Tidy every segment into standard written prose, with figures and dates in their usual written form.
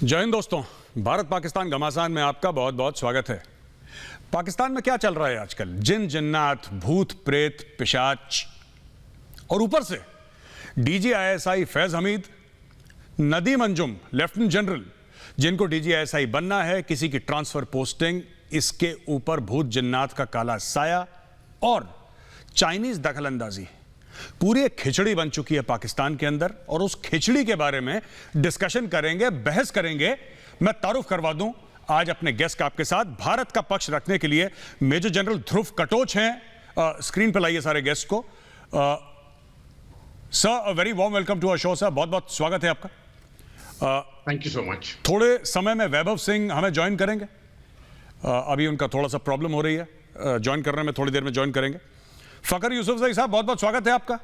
जय हिंद दोस्तों, भारत पाकिस्तान घमासान में आपका बहुत बहुत स्वागत है। पाकिस्तान में क्या चल रहा है आजकल? जिन जिन्नात, भूत प्रेत, पिशाच और ऊपर से DGISI Faiz Hamid, Nadeem Anjum lieutenant general, जिनको DGISI बनना है, किसी की ट्रांसफर पोस्टिंग, इसके ऊपर भूत जिन्नात का काला साया और चाइनीज दखलंदाजी। पूरी एक खिचड़ी बन चुकी है पाकिस्तान के अंदर और उस खिचड़ी के बारे में डिस्कशन करेंगे, बहस करेंगे। मैं तारुफ करवा दूं आज अपने गेस्ट का आपके साथ। भारत का पक्ष रखने के लिए मेजर जनरल ध्रुव कटोच हैं। स्क्रीन पर लाइए सारे गेस्ट को। Sir, a very warm welcome to our show sir, बहुत बहुत स्वागत है आपका। Thank you so much. थोड़े समय में वैभव सिंह हमें ज्वाइन करेंगे। अभी उनका थोड़ा सा प्रॉब्लम हो रही है, ज्वाइन करने में थोड़ी देर में ज्वाइन करेंगे। फकर यूसुफजई साहब, बहुत बहुत स्वागत है आपका।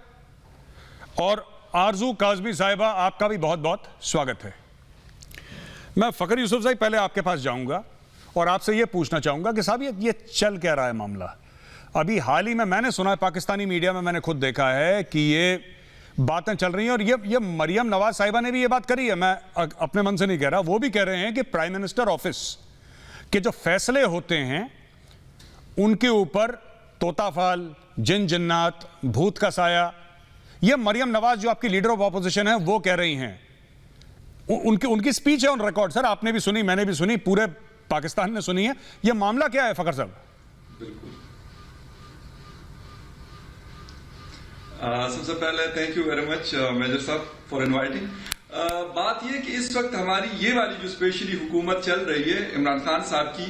और आरजू काजमी साहिबा, आपका भी बहुत बहुत स्वागत है। मैं फकर यूसुफजई पहले आपके पास जाऊंगा और आपसे यह पूछना चाहूंगा कि साहब ये चल क्या रहा है मामला? अभी हाल ही में मैंने सुना है, पाकिस्तानी मीडिया में मैंने खुद देखा है कि ये बातें चल रही हैं और ये मरियम नवाज साहिबा ने भी ये बात करी है। मैं अपने मन से नहीं कह रहा, वो भी कह रहे हैं कि प्राइम मिनिस्टर ऑफिस के जो फैसले होते हैं उनके ऊपर तोताफाल, जिन जिन्नात, भूत का साया, ये मरियम नवाज जो आपकी लीडर ऑफ ऑपोजिशन है वो कह रही हैं। उनकी स्पीच है ऑन रिकॉर्ड सर, आपने भी सुनी, मैंने भी सुनी, पूरे पाकिस्तान ने सुनी है। ये मामला क्या है फकर साहब? बिल्कुल। सबसे पहले thank you very much major साहब फॉर इनवाइटिंग। बात यह कि इस वक्त हमारी ये वाली जो स्पेशली हुकूमत चल रही है इमरान खान साहब की,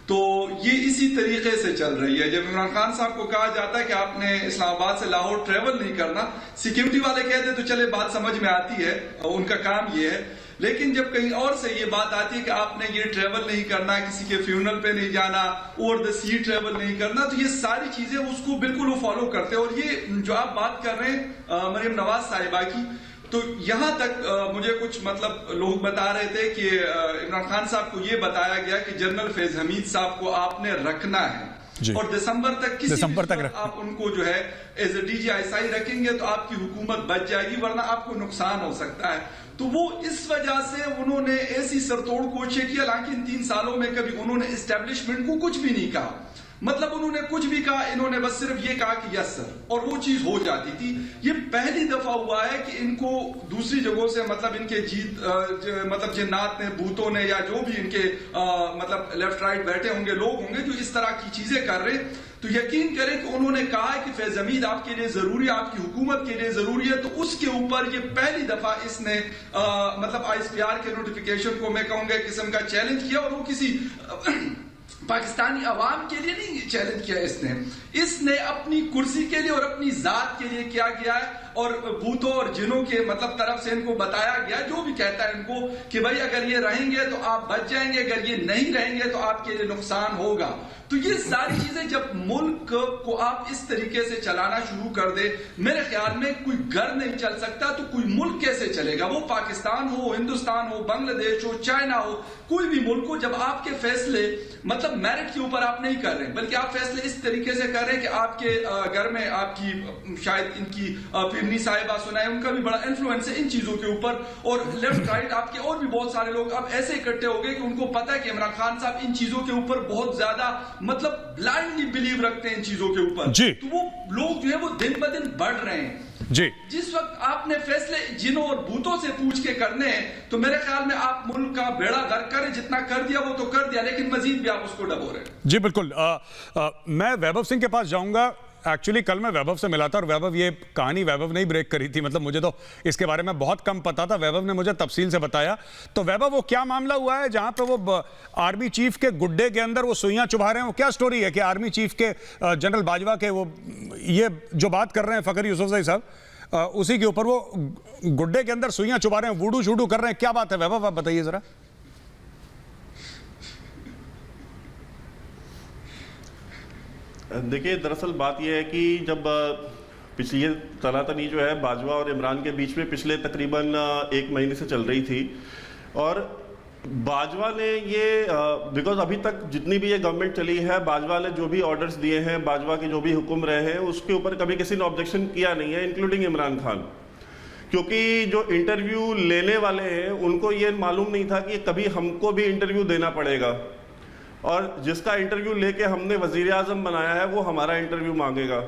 तो ये इसी तरीके से चल रही है। जब इमरान खान साहब को कहा जाता है कि आपने इस्लामाबाद से लाहौर ट्रेवल नहीं करना, सिक्योरिटी वाले कहते तो चले बात समझ में आती है, उनका काम ये है। लेकिन जब कहीं और से ये बात आती है कि आपने ये ट्रेवल नहीं करना, किसी के फ्यूनरल पे नहीं जाना, ओवर द सी ट्रेवल नहीं करना, तो ये सारी चीजें उसको बिल्कुल वो फॉलो करते हैं। और ये जो आप बात कर रहे हैं मरियम नवाज साहिबा की, तो यहां तक मुझे कुछ मतलब लोग बता रहे थे कि इमरान खान साहब को ये बताया गया कि जनरल फैज हमीद साहब को आपने रखना है और दिसंबर तक आप उनको जो है एज ए DGISI रखेंगे तो आपकी हुकूमत बच जाएगी, वरना आपको नुकसान हो सकता है। तो वो इस वजह से उन्होंने ऐसी सरतोड़ कोशिश की। हालांकि इन 3 सालों में कभी उन्होंने एस्टेब्लिशमेंट को कुछ भी नहीं कहा, मतलब उन्होंने कुछ भी कहा, इन्होंने बस सिर्फ ये कहा कि यस सर, और वो चीज हो जाती थी। ये पहली दफा हुआ है कि इनको दूसरी जगहों से मतलब इनके मतलब जिन्नात ने, भूतों ने, या जो भी इनके मतलब लेफ्ट राइट बैठे होंगे लोग होंगे जो इस तरह की चीजें कर रहे, तो यकीन करें कि उन्होंने कहा है कि फैज हमीद आपके लिए जरूरी है, आपकी हुकूमत के लिए जरूरी है। तो उसके ऊपर ये पहली दफा इसने मतलब ISPR के नोटिफिकेशन को मैं कहूंगा एक किस्म का चैलेंज किया, और वो किसी पाकिस्तानी अवाम के लिए नहीं चैलेंज किया इसने अपनी कुर्सी के लिए और अपनी जात के लिए क्या किया है। और भूतों और जिनों के मतलब तरफ से इनको बताया गया, जो भी कहता है इनको, कि भाई अगर ये रहेंगे तो आप बच जाएंगे, अगर ये नहीं रहेंगे तो आपके लिए नुकसान होगा। तो ये सारी चीजें जब मुल्क को आप इस तरीके से चलाना शुरू कर दे, मेरे ख्याल में कोई घर नहीं चल सकता, तो कोई मुल्क कैसे चलेगा? वो पाकिस्तान हो, हिंदुस्तान हो, बांग्लादेश हो, चाइना हो, कोई भी मुल्क हो, जब आपके फैसले मतलब मेरिट के ऊपर आप नहीं कर रहे, बल्कि आप फैसले इस तरीके से कर रहे हैं कि आपके घर में आपकी शायद इनकी फिरनी साहिबा सुना है, उनका भी बड़ा इन्फ्लुएंस है इन चीजों के ऊपर, और लेफ्ट राइट आपके और भी बहुत सारे लोग अब ऐसे इकट्ठे हो गए कि उनको पता है कि इमरान खान साहब इन चीजों के ऊपर बहुत ज्यादा मतलब ब्लाइंडली बिलीव रखते हैं इन चीजों के ऊपर। तो वो लोग जो है वो दिन ब दिन बढ़ रहे हैं जी। जिस वक्त आपने फैसले जिनों और भूतों से पूछ के करने हैं, तो मेरे ख्याल में आप मुल्क का बेड़ा गर्क करें, जितना कर दिया वो तो कर दिया, लेकिन मजीद भी आप उसको डबो रहे हैं। जी बिल्कुल। मैं वैभव सिंह के पास जाऊंगा। एक्चुअली कल मैं वैभव से मिला था और वैभव, ये कहानी वैभव ने ही ब्रेक करी थी, मतलब मुझे तो इसके बारे में बहुत कम पता था, वैभव ने मुझे तफसील से बताया। तो वैभव, वो क्या मामला हुआ है जहां पे वो आर्मी चीफ के गुड्डे के अंदर वो सुइयां चुभा रहे हैं? वो क्या स्टोरी है कि आर्मी चीफ के जनरल बाजवा के वो ये जो बात कर रहे हैं फकर यूसुफजई साहब, उसी के ऊपर वो गुड्डे के अंदर सुइयां चुभा रहे हैं, वूडू शूडू कर रहे हैं, क्या बात है वैभव, आप बताइए जरा। देखिए, दरअसल बात यह है कि जब पिछली तनातनी जो है बाजवा और इमरान के बीच में पिछले तकरीबन 1 महीने से चल रही थी, और बाजवा ने ये बिकॉज अभी तक जितनी भी ये गवर्नमेंट चली है, बाजवा ने जो भी ऑर्डर्स दिए हैं, बाजवा के जो भी हुक्म रहे हैं, उसके ऊपर कभी किसी ने ऑब्जेक्शन किया नहीं है, इंक्लूडिंग इमरान खान। क्योंकि जो इंटरव्यू लेने वाले हैं उनको ये मालूम नहीं था कि कभी हमको भी इंटरव्यू देना पड़ेगा, और जिसका इंटरव्यू लेके हमने वजीर आज़म बनाया है वो हमारा इंटरव्यू मांगेगा।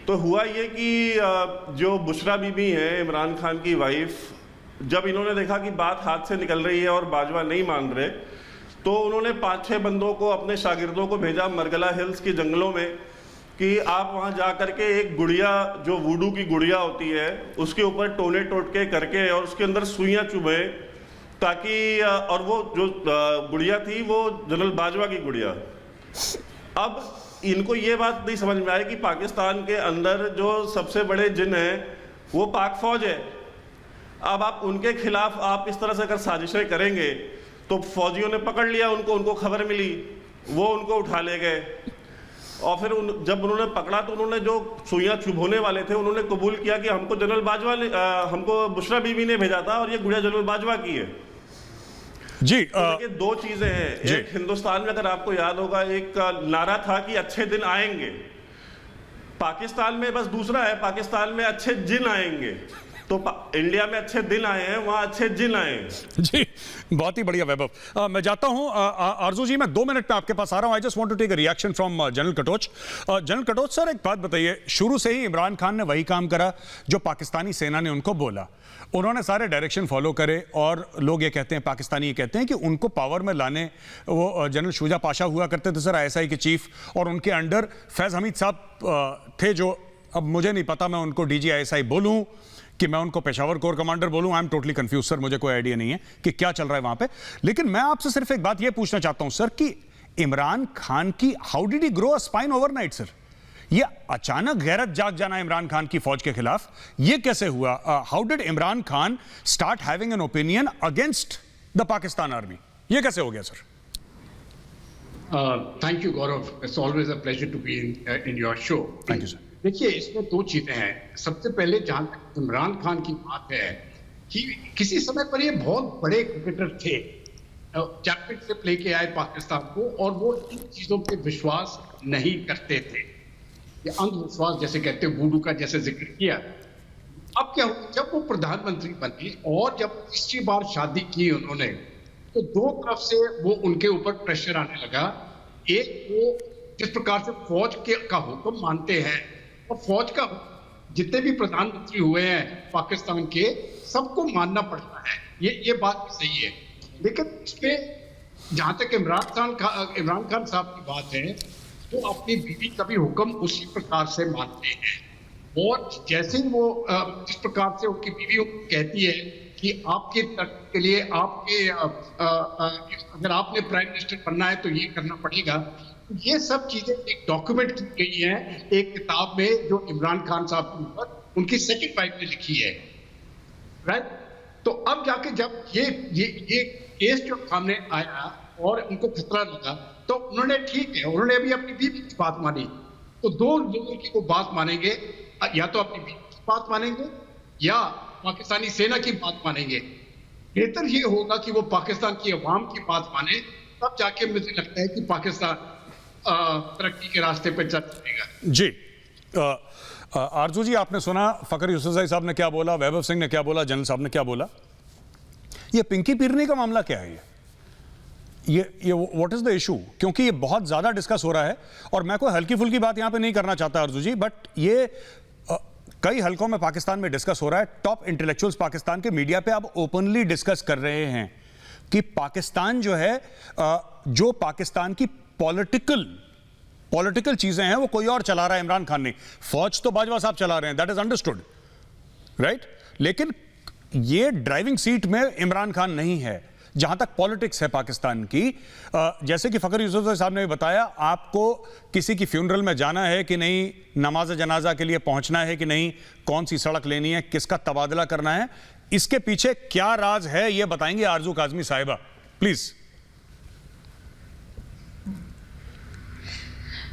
तो हुआ ये कि जो बुशरा बीबी हैं, इमरान खान की वाइफ, जब इन्होंने देखा कि बात हाथ से निकल रही है और बाजवा नहीं मान रहे, तो उन्होंने 5-6 बंदों को, अपने शागिर्दों को भेजा मरगला हिल्स के जंगलों में कि आप वहाँ जा करके एक गुड़िया, जो वुडू की गुड़िया होती है, उसके ऊपर टोने टोटके करके और उसके अंदर सुइयाँ चुभे, ताकि और वो जो गुड़िया थी वो जनरल बाजवा की गुड़िया। अब इनको ये बात नहीं समझ में आई कि पाकिस्तान के अंदर जो सबसे बड़े जिन हैं वो पाक फौज है। अब आप उनके खिलाफ आप इस तरह से अगर साजिशें करेंगे तो फौजियों ने पकड़ लिया उनको, उनको खबर मिली, वो उनको उठा ले गए, और फिर जब उन्होंने पकड़ा तो उन्होंने जो सुइयां चुभोने वाले थे उन्होंने कबूल किया कि हमको जनरल बाजवा ने, हमको बुशरा बीबी ने भेजा था और ये गुड़िया जनरल बाजवा की है। जी देखिए, दो चीजें हैं। एक, हिंदुस्तान में अगर आपको याद होगा एक नारा था कि अच्छे दिन आएंगे, पाकिस्तान में बस दूसरा है, पाकिस्तान में अच्छे जिन आएंगे। तो इंडिया में अच्छे दिन आए हैं, वहां अच्छे जिन आए हैं। जी, बहुत ही बढ़िया वैभव। मैं जाता हूं आरजू जी, मैं 2 मिनट में आपके पास आ रहा हूं। I just want to take a reaction from general Katoch. General Katoch sir, एक बात बताइए, शुरू से ही इमरान खान ने वही काम करा जो पाकिस्तानी सेना ने उनको बोला। उन्होंने सारे डायरेक्शन फॉलो करे, और लोग ये कहते हैं, पाकिस्तानी ये कहते हैं कि उनको पावर में लाने वो जनरल शुजा पाशा हुआ करते थे सर, ISI के चीफ, और उनके अंडर फैज़ हमीद साहब थे, जो अब मुझे नहीं पता मैं उनको DG ISI बोलूं कि मैं उनको पेशावर कोर कमांडर बोलूं। I am totally confuse sir, मुझे कोई आइडिया नहीं है कि क्या चल रहा है वहां पे। लेकिन मैं आपसे सिर्फ एक बात यह पूछना चाहता हूं सर कि इमरान खान की how did he grow a spine overnight sir? ये अचानक गैरत जाग जाना इमरान खान की फौज के खिलाफ, ये कैसे हुआ? How did Imran Khan start having an opinion against the Pakistan army? ये कैसे हो गया sir? Thank you Gaurav, it's always a pleasure to be in your show. Thank you sir. देखिए, इसमें 2 चीजें हैं। सबसे पहले जहां तक इमरान खान की बात है कि किसी समय पर ये बहुत बड़े क्रिकेटर थे, चैंपियनशिप लेके आए पाकिस्तान को, और वो इन चीजों पे विश्वास नहीं करते थे, ये अंधविश्वास जैसे कहते हैं, वुडू का जैसे जिक्र किया। अब क्या हुआ, जब वो प्रधानमंत्री बने और जब तीसरी बार शादी की उन्होंने, तो 2 तरफ से वो उनके ऊपर प्रेशर आने लगा। एक, वो जिस प्रकार से फौज का हुक्म मानते हैं, और फौज का जितने भी प्रधानमंत्री हुए हैं पाकिस्तान के, सबको मानना पड़ता है, ये बात भी सही है। लेकिन इसमें जहां तक इमरान खान साहब की बात है, तो अपनी बीवी का भी हुक्म उसी प्रकार से मानते हैं, और जैसे ही वो जिस प्रकार से उनकी बीवी कहती है कि आपके तरक्की के लिए, आपके अगर आपने प्राइम मिनिस्टर बनना है तो ये करना पड़ेगा। ये सब चीजें एक डॉक्यूमेंट की गई हैं एक किताब में, जो इमरान खान साहब के ऊपर उनकी सेकंड वाइफ ने लिखी है, राइट? तो अब जाके जब ये केस जो सामने आया और उनको खतरा लगा, तो उन्होंने, ठीक है, उन्होंने अभी अपनी बीवी की बात मानी। तो 2 लोगों की वो बात मानेंगे, या तो अपनी बीवी की बात मानेंगे या पाकिस्तानी सेना की बात मानेंगे। बेहतर ये होगा कि वो पाकिस्तान की अवाम की बात माने, तब जाके मुझे लगता है कि पाकिस्तान तरक्की के रास्ते पर चल सकेगा। जी, आरजू जी, आपने सुना फखर यूसुफजई साहब ने क्या बोला, वैभव सिंह ने क्या बोला, जनरल साहब ने क्या बोला। ये पिंकी पीरनी का मामला क्या है? ये व्हाट इज द इशू? क्योंकि ये बहुत ज्यादा डिस्कस हो रहा है, और मैं कोई हल्की फुल्की बात यहां पे नहीं करना चाहता आरजू जी, बट ये कई हलकों में पाकिस्तान में डिस्कस हो रहा है। टॉप इंटेलेक्चुअल्स पाकिस्तान के मीडिया पे अब ओपनली डिस्कस कर रहे हैं कि पाकिस्तान जो है, जो पाकिस्तान की पॉलिटिकल चीजें हैं वो कोई और चला रहा है, इमरान खान नहीं। फौज तो बाजवा साहब चला रहे हैं, दैट इज अंडरस्टूड, राइट? लेकिन ये ड्राइविंग सीट में इमरान खान नहीं है जहां तक पॉलिटिक्स है पाकिस्तान की। जैसे कि फखर यूसुफ साहब ने बताया, आपको किसी की फ्यूनरल में जाना है कि नहीं, नमाज जनाजा के लिए पहुंचना है कि नहीं, कौन सी सड़क लेनी है, किसका तबादला करना है, इसके पीछे क्या राज है, ये बताएंगे आरजू काजमी साहिबा, प्लीज।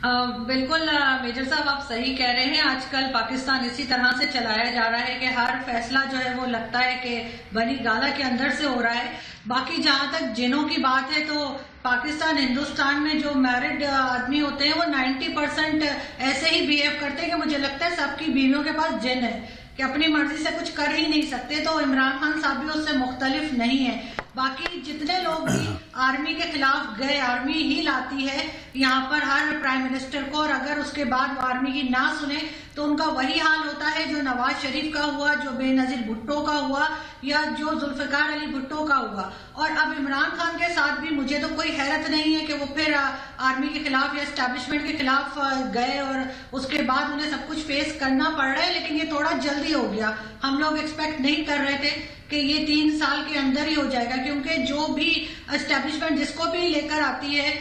बिल्कुल मेजर साहब, आप सही कह रहे हैं। आजकल पाकिस्तान इसी तरह से चलाया जा रहा है कि हर फैसला जो है वो लगता है कि बनी गाला के अंदर से हो रहा है। बाकी जहां तक जिनों की बात है, तो पाकिस्तान, हिंदुस्तान में जो मैरिड आदमी होते हैं वो 90% ऐसे ही बिहेव करते हैं कि मुझे लगता है सबकी बीवियों के पास जिन है, कि अपनी मर्जी से कुछ कर ही नहीं सकते, तो इमरान खान साहब भी उससे मुख्तलिफ नहीं है। बाकी जितने लोग भी आर्मी के खिलाफ गए, आर्मी ही लाती है यहाँ पर हर प्राइम मिनिस्टर को, और अगर उसके बाद वो आर्मी की ना सुने तो उनका वही हाल होता है जो नवाज शरीफ का हुआ, जो बेनजीर भुट्टो का हुआ, या जो जुल्फिकार अली भुट्टो का हुआ। और अब इमरान खान के साथ भी मुझे तो कोई हैरत नहीं है कि वो फिर आर्मी के खिलाफ या एस्टैब्लिशमेंट के खिलाफ गए और उसके बाद उन्हें सब कुछ फेस करना पड़ रहा है। लेकिन ये थोड़ा जल्दी हो गया, हम लोग एक्सपेक्ट नहीं कर रहे थे कि ये 3 साल के अंदर ही हो जाएगा, क्योंकि जो भी एस्टैब्लिशमेंट जिसको भी लेकर आती है,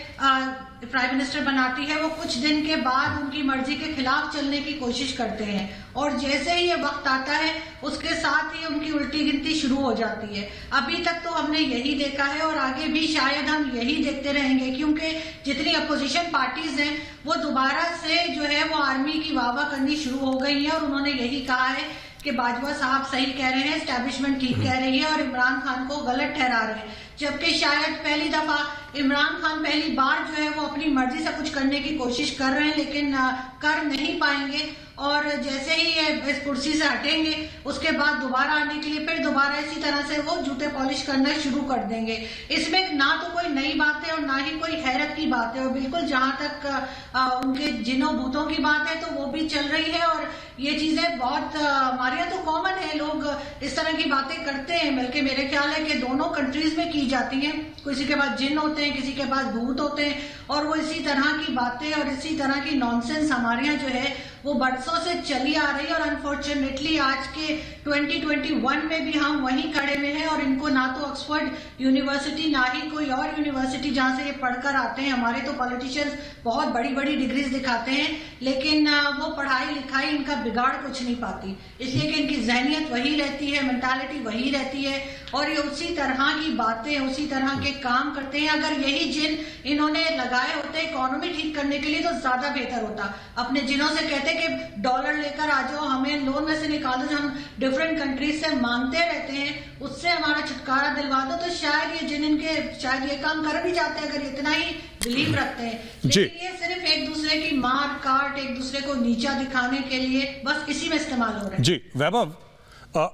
प्राइम मिनिस्टर बनाती है, वो कुछ दिन के बाद उनकी मर्जी के खिलाफ चलने की कोशिश करते हैं, और जैसे ही ये वक्त आता है उसके साथ ही उनकी उल्टी गिनती शुरू हो जाती है। अभी तक तो हमने यही देखा है और आगे भी शायद हम यही देखते रहेंगे, क्योंकि जितनी अपोजिशन पार्टीज हैं वो दोबारा से जो है वो आर्मी की वाहवाह करनी शुरू हो गई है, और उन्होंने यही कहा है कि बाजवा साहब सही कह रहे हैं, एस्टैब्लिशमेंट ठीक कह रही है और इमरान खान को गलत ठहरा रहे हैं। जबकि शायद पहली दफा इमरान खान पहली बार जो है वो अपनी मर्जी से कुछ करने की कोशिश कर रहे हैं, लेकिन कर नहीं पाएंगे, और जैसे ही ये इस कुर्सी से हटेंगे उसके बाद दोबारा आने के लिए फिर दोबारा इसी तरह से वो जूते पॉलिश करना शुरू कर देंगे। इसमें ना तो कोई नई बात है और ना ही कोई हैरत की बात है, और बिल्कुल जहां तक उनके जिनों भूतों की बात है तो वो भी चल रही है, और ये चीजें बहुत हमारे यहाँ तो कॉमन है, लोग इस तरह की बातें करते हैं, बल्कि मेरे ख्याल है कि दोनों कंट्रीज में की जाती हैं। किसी के पास जिन होते हैं, किसी के पास भूत होते हैं, और वो इसी तरह की बातें और इसी तरह की नॉनसेंस हमारे यहाँ जो है वो बरसों से चली आ रही है, और अनफॉर्चुनेटली आज के 2021 में भी हम वहीं खड़े में हैं, और इनको ना तो ऑक्सफोर्ड यूनिवर्सिटी ना ही कोई और यूनिवर्सिटी जहां से ये पढ़कर आते हैं। हमारे तो पॉलिटिशियंस बहुत बड़ी बड़ी डिग्रीज दिखाते हैं, लेकिन वो पढ़ाई लिखाई इनका बिगाड़ कुछ नहीं पाती, इसलिए कि इनकी जहनियत वही रहती है, मेंटालिटी वही रहती है, और ये उसी तरह की बातें, उसी तरह के काम करते हैं। अगर यही जिन इन्होंने लगाए होते इकोनॉमी ठीक करने के लिए तो ज्यादा बेहतर होता। अपने जिनों से कहते कि डॉलर लेकर आ जाओ, हमें लोन में से निकाल दो, जो हम डिफरेंट कंट्रीज से मांगते रहते हैं, उससे हमारा छुटकारा दिलवा दो, तो शायद ये जिन इनके शायद ये काम कर भी जाते हैं, अगर इतना ही बिलीव रखते हैं। लेकिन ये सिर्फ एक दूसरे की मार काट, एक दूसरे को नीचा दिखाने के लिए बस इसी में इस्तेमाल हो रहे हैं। जी वैभव,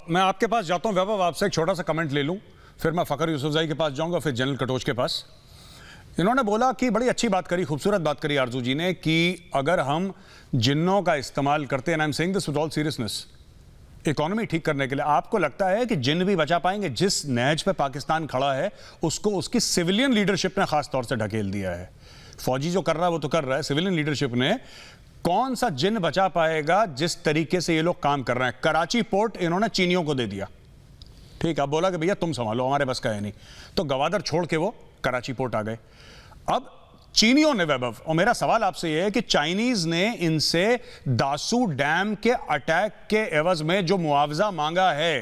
मैं आपके पास जाता हूं। वैभव, आपसे एक छोटा सा कमेंट ले लूं, फिर मैं फखर यूसुफजई के पास जाऊंगा, फिर जनरल कटोच के पास। इन्होंने बोला कि बड़ी अच्छी बात करी, खूबसूरत बात करी आरजू जी ने, कि अगर हम जिन्नों का इस्तेमाल करते हैं, I am saying this with all seriousness, economy ठीक करने के लिए, आपको लगता है कि जिन भी बचा पाएंगे? जिस नहज पे पाकिस्तान खड़ा है उसको उसकी सिविलियन लीडरशिप ने खास तौर से ढकेल दिया है। फौजी जो कर रहा है वो तो कर रहा है, सिविलियन लीडरशिप ने कौन सा जिन बचा पाएगा जिस तरीके से ये लोग काम कर रहे हैं? कराची पोर्ट इन्होंने चीनियों को दे दिया, ठीक है, अब बोला कि भैया तुम संभालो, हमारे बस का है नहीं, तो गवादर छोड़ के वो कराची पोर्ट आ गए। अब चीनियों ने, वैभव, और मेरा सवाल आपसे यह है कि चाइनीज ने इनसे दासू डैम के अटैक के एवज में जो मुआवजा मांगा है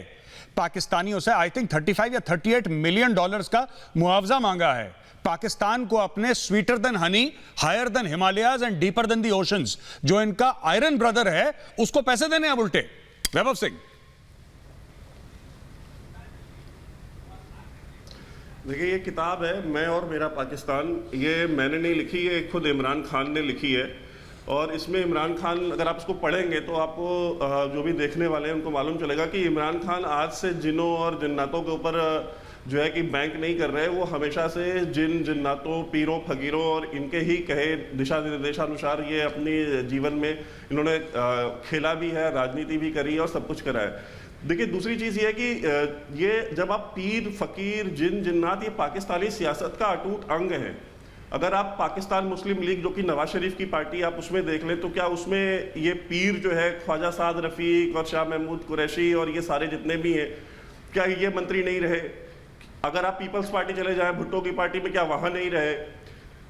पाकिस्तानियों से, आई थिंक 35 या 38 मिलियन डॉलर्स का मुआवजा मांगा है पाकिस्तान को, अपने sweeter than honey, higher than Himalayas and deeper than the oceans, जो इनका आयरन ब्रदर है, उसको पैसे देने अब उल्टे। वैभव सिंह, देखिए, ये किताब है मैं और मेरा पाकिस्तान, ये मैंने नहीं लिखी, ये खुद इमरान खान ने लिखी है, और इसमें इमरान खान, अगर आप इसको पढ़ेंगे तो आपको जो भी देखने वाले हैं उनको मालूम चलेगा कि इमरान खान आज से जिनों और जिन्नातों के ऊपर जो है कि बैंक नहीं कर रहे हैं। वो हमेशा से जिन जिन्नातों, पीरों, फकीरों और इनके ही कहे दिशा निर्देशानुसार ये अपनी जीवन में इन्होंने खेला भी है, राजनीति भी करी है और सब कुछ करा है। देखिए, दूसरी चीज़ ये है कि ये जब आप पीर, फकीर, जिन, जिन्नात, ये पाकिस्तानी सियासत का अटूट अंग है। अगर आप पाकिस्तान मुस्लिम लीग, जो कि नवाज शरीफ की पार्टी, आप उसमें देख लें तो क्या उसमें ये पीर जो है ख्वाजा साद रफ़ीक और शाह महमूद कुरैशी और ये सारे जितने भी हैं, क्या ये मंत्री नहीं रहे? अगर आप पीपल्स पार्टी चले जाएं, भुट्टो की पार्टी में, क्या वहाँ नहीं रहे?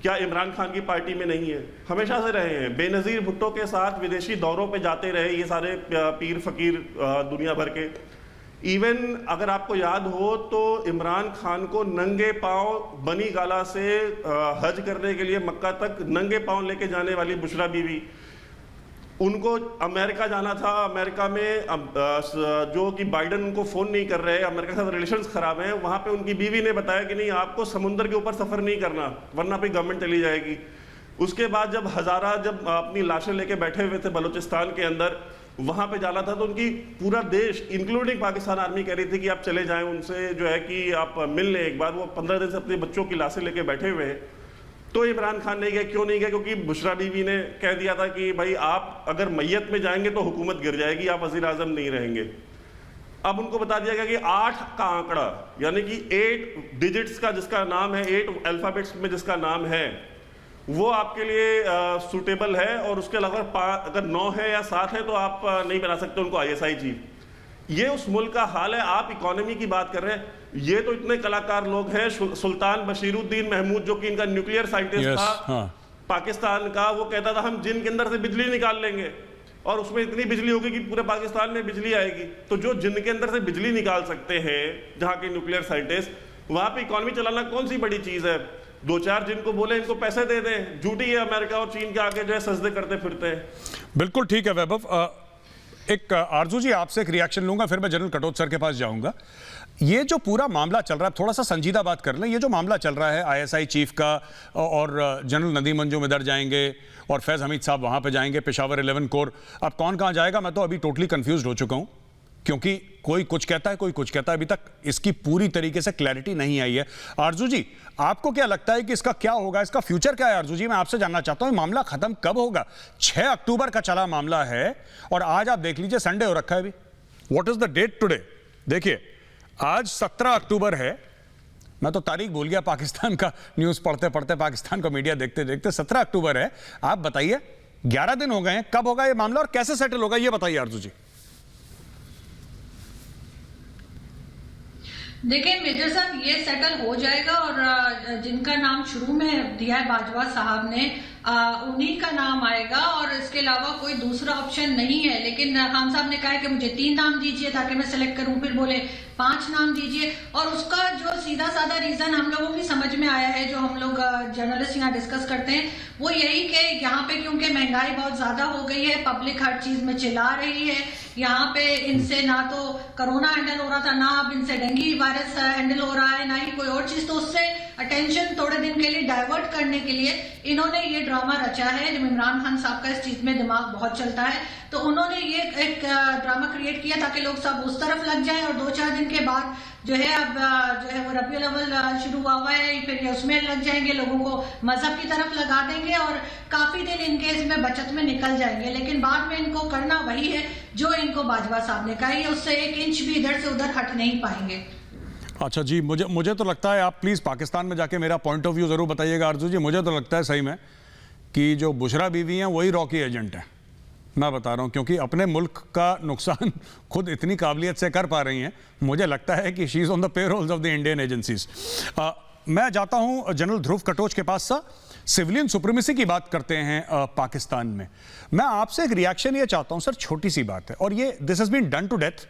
क्या इमरान खान की पार्टी में नहीं है? हमेशा से रहे हैं। बेनज़ीर भुट्टो के साथ विदेशी दौरों पे जाते रहे ये सारे पीर फकीर दुनिया भर के। इवन अगर आपको याद हो तो इमरान खान को नंगे पांव बनी गाला से हज करने के लिए मक्का तक नंगे पांव लेके जाने वाली बुशरा बीवी, उनको अमेरिका जाना था। अमेरिका में जो कि बाइडन उनको फ़ोन नहीं कर रहे, अमेरिका के साथ रिलेशंस ख़राब हैं, वहाँ पे उनकी बीवी ने बताया कि नहीं, आपको समुंदर के ऊपर सफ़र नहीं करना वरना पे गवर्नमेंट चली जाएगी। उसके बाद जब हज़ारा अपनी लाशें लेके बैठे हुए थे बलूचिस्तान के अंदर, वहां पे जाना था तो उनकी पूरा देश इंक्लूडिंग पाकिस्तान आर्मी कह रही थी कि आप चले जाएं उनसे, जो है कि आप मिल लें एक बार। वो 15 दिन से अपने बच्चों की लाशें लेके बैठे हुए हैं। तो इमरान खान नहीं गए। क्यों नहीं गए? क्योंकि बुशरा बीवी ने कह दिया था कि भाई आप अगर मैयत में जाएंगे तो हुकूमत गिर जाएगी, आप वजीर आजम नहीं रहेंगे। अब उनको बता दिया गया कि 8 का आंकड़ा, यानी कि 8 डिजिट्स का जिसका नाम है, 8 अल्फाबेट्स में जिसका नाम है, वो आपके लिए सूटेबल है। और उसके अलावा अगर 9 है या 7 है तो आप नहीं बना सकते उनको ISI चीफ। ये उस मुल्क का हाल है। आप इकोनॉमी की बात कर रहे हैं, ये तो इतने कलाकार लोग हैं। सुल्तान बशीरुद्दीन महमूद, जो कि इनका न्यूक्लियर साइंटिस्ट था पाकिस्तान का, वो कहता था हम जिन के अंदर से बिजली निकाल लेंगे और उसमें इतनी बिजली होगी कि पूरे पाकिस्तान में बिजली आएगी। तो जो जिन के अंदर से बिजली निकाल सकते हैं, जहां के न्यूक्लियर साइंटिस्ट, वहां पे इकोनॉमी चलाना कौन सी बड़ी चीज है? 2-4 जिनको बोले इनको पैसे दे दें। झूठी है अमेरिका और चीन के आगे जो है सजदे करते फिरते हैं। बिल्कुल ठीक है वैभव। एक आरजू जी आपसे एक रिएक्शन लूंगा, फिर मैं जनरल कटोच सर के पास जाऊंगा। ये जो पूरा मामला चल रहा है, थोड़ा सा संजीदा बात कर लें। ये जो मामला चल रहा है ISI चीफ का, और जनरल नदीम अंजुम इधर जाएंगे और फैज हमीद साहब वहां पे जाएंगे, पेशावर 11 कोर। अब कौन कहां जाएगा मैं तो अभी टोटली कंफ्यूज हो चुका हूं, क्योंकि कोई कुछ कहता है, कोई कुछ कहता है। अभी तक इसकी पूरी तरीके से क्लैरिटी नहीं आई है। आरजू जी, आपको क्या लगता है कि इसका क्या होगा, इसका फ्यूचर क्या है? आरजू जी, मैं आपसे जानना चाहता हूं, मामला खत्म कब होगा? 6 अक्टूबर का चला मामला है और आज आप देख लीजिए संडे हो रखा है अभी। What is the date today? देखिए आज 17 अक्टूबर है। मैं तो तारीख भूल गया, पाकिस्तान का न्यूज पढ़ते पढ़ते, पाकिस्तान का मीडिया देखते देखते। 17 अक्टूबर है। आप बताइए, 11 दिन हो गए हैं, कब होगा ये मामला और कैसे सेटल होगा, ये बताइए आरजू जी। देखिए मेजर साहब, ये सेटल हो जाएगा और जिनका नाम शुरू में दिया है बाजवा साहब ने, उन्हीं का नाम आएगा और इसके अलावा कोई दूसरा ऑप्शन नहीं है। लेकिन खान साहब ने कहा कि मुझे 3 नाम दीजिए ताकि मैं सिलेक्ट करूं, फिर बोले 5 नाम दीजिए। और उसका जो सीधा साधा रीजन हम लोगों की समझ में आया है, जो हम लोग जर्नलिस्ट यहाँ डिस्कस करते हैं, वो यही कि यहाँ पे क्योंकि महंगाई बहुत ज्यादा हो गई है, पब्लिक हर चीज में चिल्ला रही है। यहाँ पे इनसे ना तो कोरोना हैंडल हो रहा था, ना अब इनसे डेंगू वायरस हैंडल हो रहा है, ना ही कोई और चीज। तो उससे अटेंशन थोड़े दिन के लिए डाइवर्ट करने के लिए इन्होंने ये ड्रामा रचा है। जब इमरान खान साहब का इस चीज में दिमाग बहुत चलता है, तो उन्होंने ये एक ड्रामा क्रिएट किया ताकि लोग सब उस तरफ लग जाएं। और 2-4 दिन के बाद जो है, अब जो है वो रबीउल अव्वल शुरू हुआ है, फिर ये उसमें लग जाएंगे, लोगों को मजहब की तरफ लगा देंगे और काफी दिन इनके इसमें बचत में निकल जाएंगे। लेकिन बाद में इनको करना वही है जो इनको बाजवा साहब ने कहा, ये उससे 1 इंच भी इधर से उधर हट नहीं पाएंगे। अच्छा जी, मुझे तो लगता है, आप प्लीज पाकिस्तान में जाके मेरा पॉइंट ऑफ व्यू जरूर बताइएगा आरजू जी। मुझे तो लगता है सही में कि जो बुशरा बीवी हैं वही रॉकी एजेंट है। मैं बता रहा हूं, क्योंकि अपने मुल्क का नुकसान खुद इतनी काबिलियत से कर पा रही हैं। मुझे लगता है कि she is on the payrolls of the Indian agencies. मैं जाता हूं जनरल ध्रुव कटोच के पास। सा सिविलियन सुप्रीमेसी की बात करते हैं पाकिस्तान में। मैं आपसे एक रिएक्शन ये चाहता हूं सर, छोटी सी बात है और ये this has been done to death,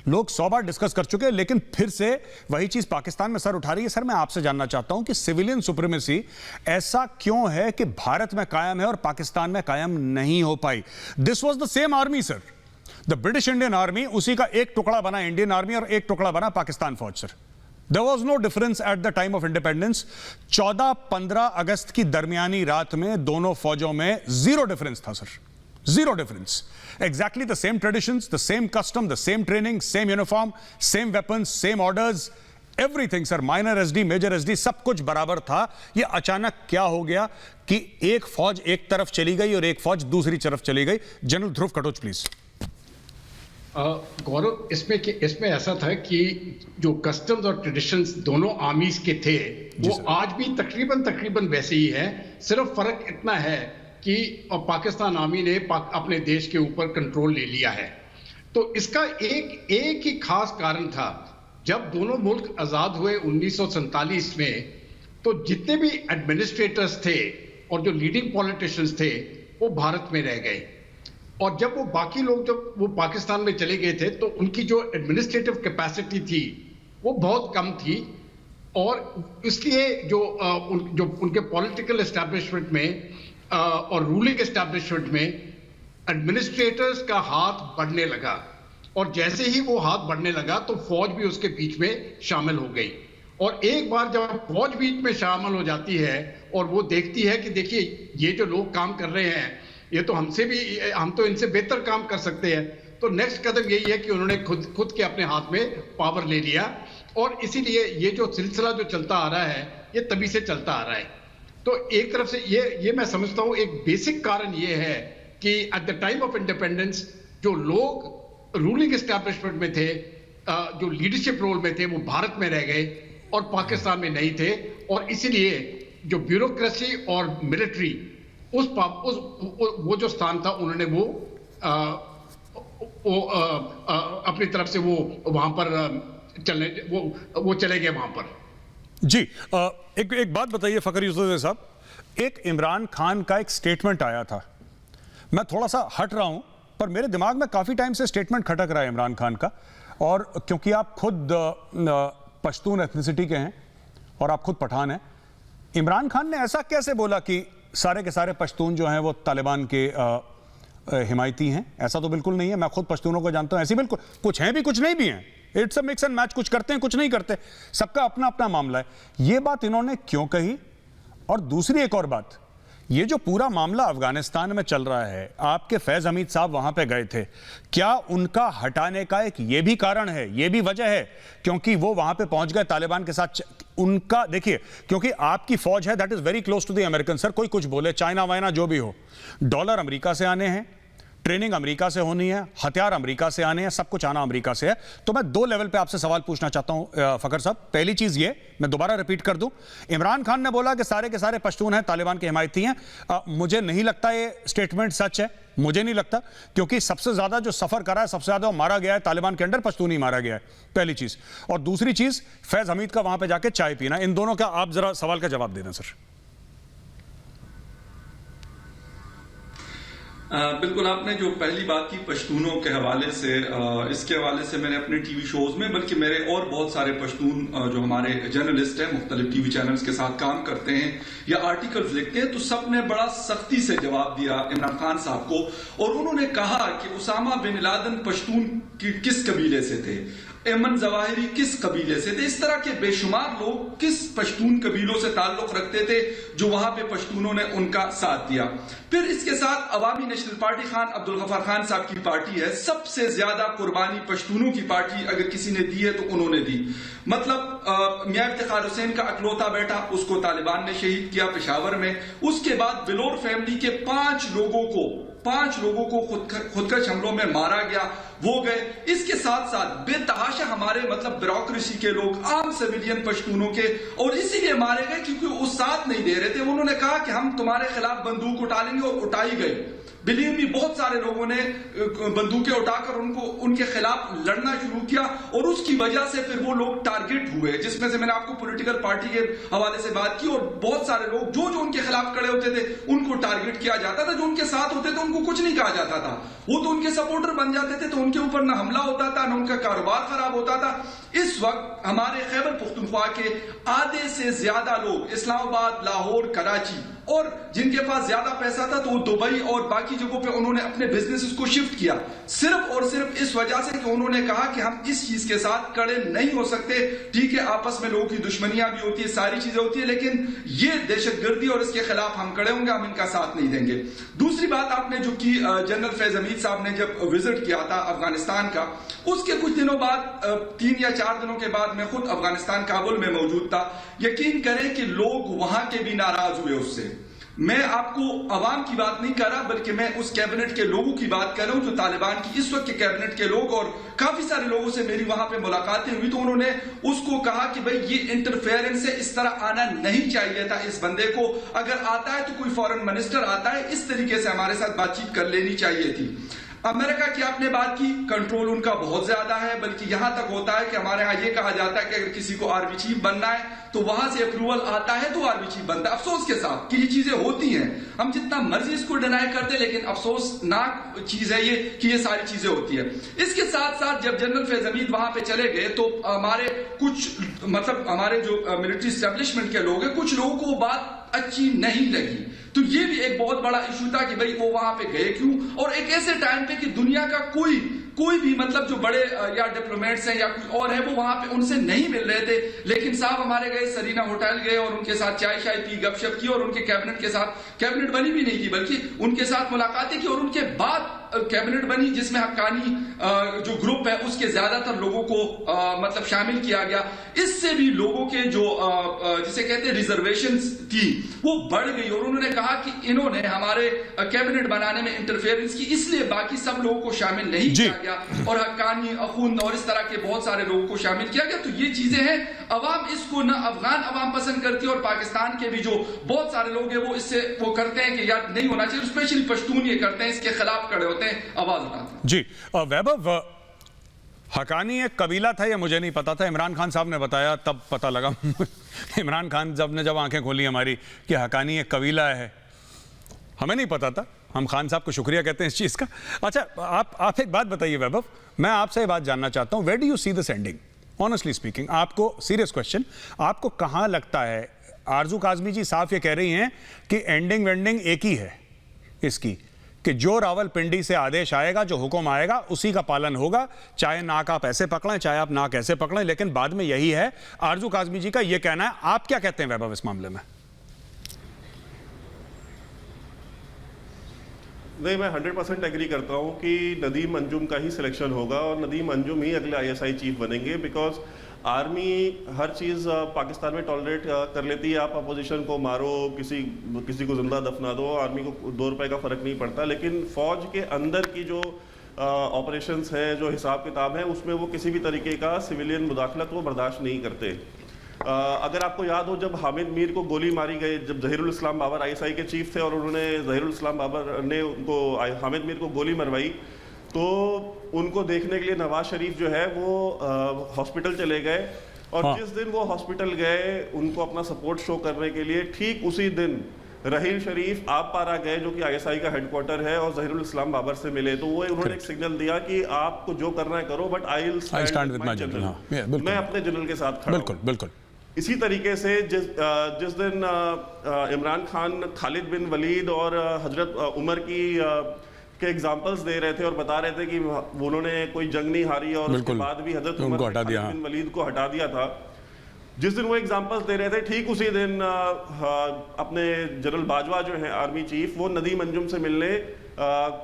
लोग 100 बार डिस्कस कर चुके हैं, लेकिन फिर से वही चीज पाकिस्तान में सर उठा रही है। सर मैं आपसे जानना चाहता हूं कि सिविलियन सुप्रीमेसी ऐसा क्यों है कि भारत में कायम है और पाकिस्तान में कायम नहीं हो पाई? This was the same army sir, the British Indian army, उसी का एक टुकड़ा बना इंडियन आर्मी और एक टुकड़ा बना पाकिस्तान फौज sir. There was no difference at the time of independence. 14-15 अगस्त की दरमियानी रात में दोनों फौजों में जीरो डिफरेंस था sir, zero difference. Exactly the same traditions, the same custom, the same training, same uniform, same weapons, same orders, everything sir, minor SD, major SD, सब कुछ बराबर था। ये अचानक क्या हो गया कि एक फौज एक तरफ चली गई और एक फौज दूसरी तरफ चली गई? General Dhruv Katoch please. गौरव, इसमें ऐसा था कि जो कस्टम्स और ट्रेडिशंस दोनों आर्मीज के थे वो आज भी तकरीबन वैसे ही है। सिर्फ फर्क इतना है कि पाकिस्तान आर्मी ने अपने देश के ऊपर कंट्रोल ले लिया है। तो इसका एक ही खास कारण था, जब दोनों मुल्क आजाद हुए 1947 में, तो जितने भी एडमिनिस्ट्रेटर्स थे और जो लीडिंग पॉलिटिशियंस थे वो भारत में रह गए। और जब वो बाकी लोग जब वो पाकिस्तान में चले गए थे तो उनकी जो एडमिनिस्ट्रेटिव कैपेसिटी थी वो बहुत कम थी, और इसलिए जो उनके पॉलिटिकल एस्टैब्लिशमेंट में और रूलिंग एस्टैब्लिशमेंट में एडमिनिस्ट्रेटर्स का हाथ बढ़ने लगा। और जैसे ही वो हाथ बढ़ने लगा तो फौज भी उसके बीच में शामिल हो गई। और एक बार जब फौज बीच में शामिल हो जाती है और वो देखती है कि देखिए ये जो लोग काम कर रहे हैं ये तो हम तो इनसे बेहतर काम कर सकते हैं। तो नेक्स्ट कदम यही है कि उन्होंने खुद के अपने हाथ में पावर ले लिया, और इसीलिए ये जो सिलसिला जो चलता आ रहा है ये तभी से चलता आ रहा है। तो एक तरफ से ये मैं समझता हूं एक बेसिक कारण ये है कि at the time of independence जो लोग रूलिंग एस्टैब्लिशमेंट में थे, जो लीडरशिप रोल में थे, वो भारत में रह गए और पाकिस्तान में नहीं थे, और इसीलिए जो ब्यूरोक्रेसी और मिलिट्री वो जो स्थान था उन्होंने वो अपनी तरफ से वो वहां पर चले गए वहां पर। जी एक बात बताइए फखर यूसुफ साहब, एक इमरान खान का एक स्टेटमेंट आया था, मैं थोड़ा सा हट रहा हूं पर मेरे दिमाग में काफी टाइम से स्टेटमेंट खटक रहा है इमरान खान का, और क्योंकि आप खुद पश्तून एथनिसिटी के हैं और आप खुद पठान हैं, इमरान खान ने ऐसा कैसे बोला कि सारे के सारे पश्तून जो हैं वो तालिबान के हिमायती हैं? ऐसा तो बिल्कुल नहीं है, मैं खुद पश्तूनों को जानता हूं, ऐसी बिल्कुल कुछ हैं भी कुछ नहीं भी हैं, it's a mix and match, कुछ करते हैं कुछ नहीं करते, सबका अपना अपना मामला है। ये बात इन्होंने क्यों कही? और दूसरी एक और बात, ये जो पूरा मामला अफगानिस्तान में चल रहा है, आपके फैज हमीद साहब वहां पे गए थे, क्या उनका हटाने का एक ये भी कारण है, ये भी वजह है क्योंकि वो वहां पे पहुंच गए तालिबान के साथ? उनका देखिए, क्योंकि आपकी फौज है that is very close to the American, sir कोई कुछ बोले, चाइना वाइना जो भी हो, डॉलर अमेरिका से आने हैं, ट्रेनिंग अमेरिका से होनी है, हथियार अमेरिका से आने हैं, सब कुछ आना अमेरिका से है। तो मैं दो लेवल पे आपसे सवाल पूछना चाहता हूं फखर साहब। पहली चीज ये, मैं दोबारा रिपीट कर दूं, इमरान खान ने बोला कि सारे के सारे पश्तून हैं तालिबान के हिमायती हैं, मुझे नहीं लगता ये स्टेटमेंट सच है, मुझे नहीं लगता, क्योंकि सबसे ज्यादा जो सफर करा है, सबसे ज्यादा मारा गया है तालिबान के अंडर, पश्तून ही मारा गया है, पहली चीज। और दूसरी चीज, फैज हमीद का वहां पर जाके चाय पीना, इन दोनों का आप जरा सवाल का जवाब दे दें सर। बिल्कुल, आपने जो पहली बात की पश्तूनों के हवाले से, इसके हवाले से मैंने अपने टीवी शोज में, बल्कि मेरे और बहुत सारे पश्तून जो हमारे जर्नलिस्ट हैं मुख्तलिफ टीवी चैनल्स के साथ काम करते हैं या आर्टिकल्स लिखते हैं, तो सब ने बड़ा सख्ती से जवाब दिया इमरान खान साहब को, और उन्होंने कहा कि उसामा बिन लादेन पश्तून की किस कबीले से थे, एमन जवाहिरी किस कबीले से थे, इस तरह के बेशुमार लोग किस पश्तून कबीलों से ताल्लुक रखते थे जो वहां पे पश्तूनों ने उनका साथ दिया। फिर इसके साथ अवामी नेशनल पार्टी, खान अब्दुल गफ्फार खान साहब की पार्टी है, सबसे ज्यादा कुर्बानी पश्तूनों की पार्टी अगर किसी ने दी है तो उन्होंने दी। मतलब मियां इफ्तिखार हुसैन का अकलौता बेटा, उसको तालिबान ने शहीद किया पेशावर में। उसके बाद बिलोर फैमिली के 5 लोगों को खुदकश हमलों में मारा गया, वो गए। इसके साथ साथ बेतहाशा हमारे मतलब ब्यूरोक्रेसी के लोग, आम सिविलियन पश्तूनों के, और इसीलिए मारे गए क्योंकि वो साथ नहीं दे रहे थे। उन्होंने कहा कि हम तुम्हारे खिलाफ बंदूक उठा लेंगे, और उठाई गई। बिलीव मी, बहुत सारे लोगों ने बंदूकें उठाकर उनके खिलाफ लड़ना शुरू किया, और उसकी वजह से फिर वो लोग टारगेट हुए, जिसमें से मैंने आपको पॉलिटिकल पार्टी के हवाले से बात की, और बहुत सारे लोग जो उनके खिलाफ खड़े होते थे उनको टारगेट किया जाता था, जो उनके साथ होते थे उनको कुछ नहीं कहा जाता था, वो तो उनके सपोर्टर बन जाते थे, तो उनके ऊपर ना हमला होता था, ना उनका कारोबार खराब होता था। इस वक्त हमारे खैबर पुख्तनख्वा के आधे से ज्यादा लोग इस्लामाबाद, लाहौर, कराची, और जिनके पास ज्यादा पैसा था तो वो दुबई और बाकी जगहों पे उन्होंने अपने बिजनेस को शिफ्ट किया, सिर्फ और सिर्फ इस वजह से कि उन्होंने कहा कि हम इस चीज के साथ खड़े नहीं हो सकते। ठीक है, आपस में लोगों की दुश्मनियां भी होती है, सारी चीजें होती है, लेकिन ये दहशतगर्दी और इसके खिलाफ हम खड़े होंगे, हम इनका साथ नहीं देंगे। दूसरी बात आपने जो की, जनरल फैज हमीद साहब ने जब विजिट किया था अफगानिस्तान का, उसके कुछ दिनों बाद, 3 या 4 दिनों के बाद मैं खुद अफगानिस्तान काबुल में मौजूद था। यकीन करें कि लोग वहां के भी नाराज हुए उससे। मैं आपको अवाम की बात नहीं कर रहा, बल्कि मैं उस कैबिनेट के लोगों की बात कर रहा हूं जो तालिबान की इस वक्त के कैबिनेट के लोग, और काफी सारे लोगों से मेरी वहां पे मुलाकातें हुई, तो उन्होंने उसको कहा कि भाई ये इंटरफेरेंस है, इस तरह आना नहीं चाहिए था इस बंदे को, अगर आता है तो कोई फॉरेन मिनिस्टर आता है, इस तरीके से हमारे साथ बातचीत कर लेनी चाहिए थी। अमेरिका की आपने बात की, कंट्रोल उनका बहुत ज्यादा है, बल्कि यहां तक होता है कि हमारे यहां यह कहा जाता है कि अगर किसी को आर्मी चीफ बनना है तो वहां से अप्रूवल आता है तो आर्मी चीफ बनता है। अफसोस के साथ कि ये चीजें होती हैं, हम जितना मर्जी इसको डिनाई करते, लेकिन अफसोसनाक चीज है ये कि ये सारी चीजें होती है। इसके साथ साथ जब जनरल फैज हमीद वहां पे चले गए तो हमारे कुछ मतलब हमारे जो मिलिट्री एस्टेब्लिशमेंट के लोग हैं, कुछ लोगों को वो बात अच्छी नहीं लगी, तो ये भी एक बहुत बड़ा इशू था कि भाई वो वहां पे गए क्यों, और एक ऐसे टाइम पे कि दुनिया का कोई कोई भी मतलब जो बड़े या डिप्लोमेट्स हैं या कुछ और है वो वहां पे उनसे नहीं मिल रहे थे। लेकिन साहब हमारे गए, सरीना होटल गए और उनके साथ चाय शाय पी, गपशप की और उनके कैबिनेट के साथ, कैबिनेट बनी भी नहीं की बल्कि उनके साथ मुलाकातें की और उनके बाद कैबिनेट बनी जिसमें हक्कानी जो ग्रुप है उसके ज्यादातर लोगों को मतलब शामिल किया गया। इससे भी लोगों के जो जिसे कहते हैं रिजर्वेशंस थी वो बढ़ गई और उन्होंने कहा कि इन्होंने हमारे कैबिनेट बनाने में इंटरफेरेंस की, इसलिए बाकी सब लोगों को शामिल नहीं किया गया और हक्कानी, अखुंद और इस तरह के बहुत सारे लोगों को शामिल किया गया। तो ये चीजें हैं, अवाम इसको न अफगान अवाम पसंद करती है और पाकिस्तान के भी जो बहुत सारे लोग हैं वो इससे वो करते हैं कि यार नहीं होना चाहिए, स्पेशली पश्तून ये करते हैं, इसके खिलाफ खड़े होते हैं, आवाज उठाते हैं। जी वैभव, हक्कानी एक कबीला था, ये मुझे नहीं पता था, इमरान खान साहब ने बताया तब पता लगा इमरान खान जब आंखें खोली हमारी कि हक्कानी एक कबीला है, हमें नहीं पता था। हम खान साहब को शुक्रिया कहते हैं इस चीज़ का। अच्छा, आप एक बात बताइए वैभव, मैं आपसे ये बात जानना चाहता हूँ, where do you see this ending? Honestly speaking, आपको सीरियस क्वेश्चन, आपको कहाँ लगता है? आरजू काज़मी जी साफ ये कह रही हैं कि एंडिंग वेंडिंग एक ही है इसकी, कि जो रावलपिंडी से आदेश आएगा, जो हुक्म आएगा उसी का पालन होगा, चाहे नाक आप ऐसे पकड़ें चाहे आप नाक ऐसे पकड़ें, लेकिन बाद में यही है। आरजू काज़मी जी का ये कहना है, आप क्या कहते हैं वैभव इस मामले में? नहीं, मैं 100% एग्री करता हूँ कि नदीम अंजुम का ही सिलेक्शन होगा और नदीम अंजुम ही अगले ISI चीफ बनेंगे, बिकॉज आर्मी हर चीज़ पाकिस्तान में टॉलरेट कर लेती है। आप अपोजिशन को मारो, किसी को जिंदा दफना दो, आर्मी को 2 रुपए का फ़र्क नहीं पड़ता। लेकिन फ़ौज के अंदर की जो ऑपरेशंस हैं, जो हिसाब किताब है, उसमें वो किसी भी तरीके का सिविलियन मुदाखलत वो बर्दाश्त नहीं करते। अगर आपको याद हो, जब हामिद मीर को गोली मारी गई, जब जहीरुल इस्लाम बाबर ISI के चीफ थे और उन्होंने जहीरुल इस्लाम बाबर ने उनको हामिद मीर को गोली मरवाई, तो उनको देखने के लिए नवाज शरीफ जो है वो हॉस्पिटल चले गए और जिस दिन वो हॉस्पिटल गए उनको अपना सपोर्ट शो करने के लिए, ठीक उसी दिन रहील शरीफ आप पारा गए जो कि ISI का हेडक्वार्टर है और जहीरुल इस्लाम बाबर से मिले। तो वो उन्होंने एक सिग्नल दिया कि आपको जो करना है करो, but I will stand with my general, मैं अपने जनरल के साथ खड़ा हूं। बिल्कुल। इसी तरीके से जिस दिन इमरान खान खालिद बिन वलीद और हजरत उमर के एग्जाम्पल्स दे रहे थे और बता रहे थे कि उन्होंने कोई जंग नहीं हारी और उसके बाद भी हजरत उमर ने खालिद बिन वलीद को हटा दिया था, जिस दिन वो एग्जाम्पल्स दे रहे थे, ठीक उसी दिन अपने जनरल बाजवा जो है आर्मी चीफ, वो नदीम अंजुम से मिलने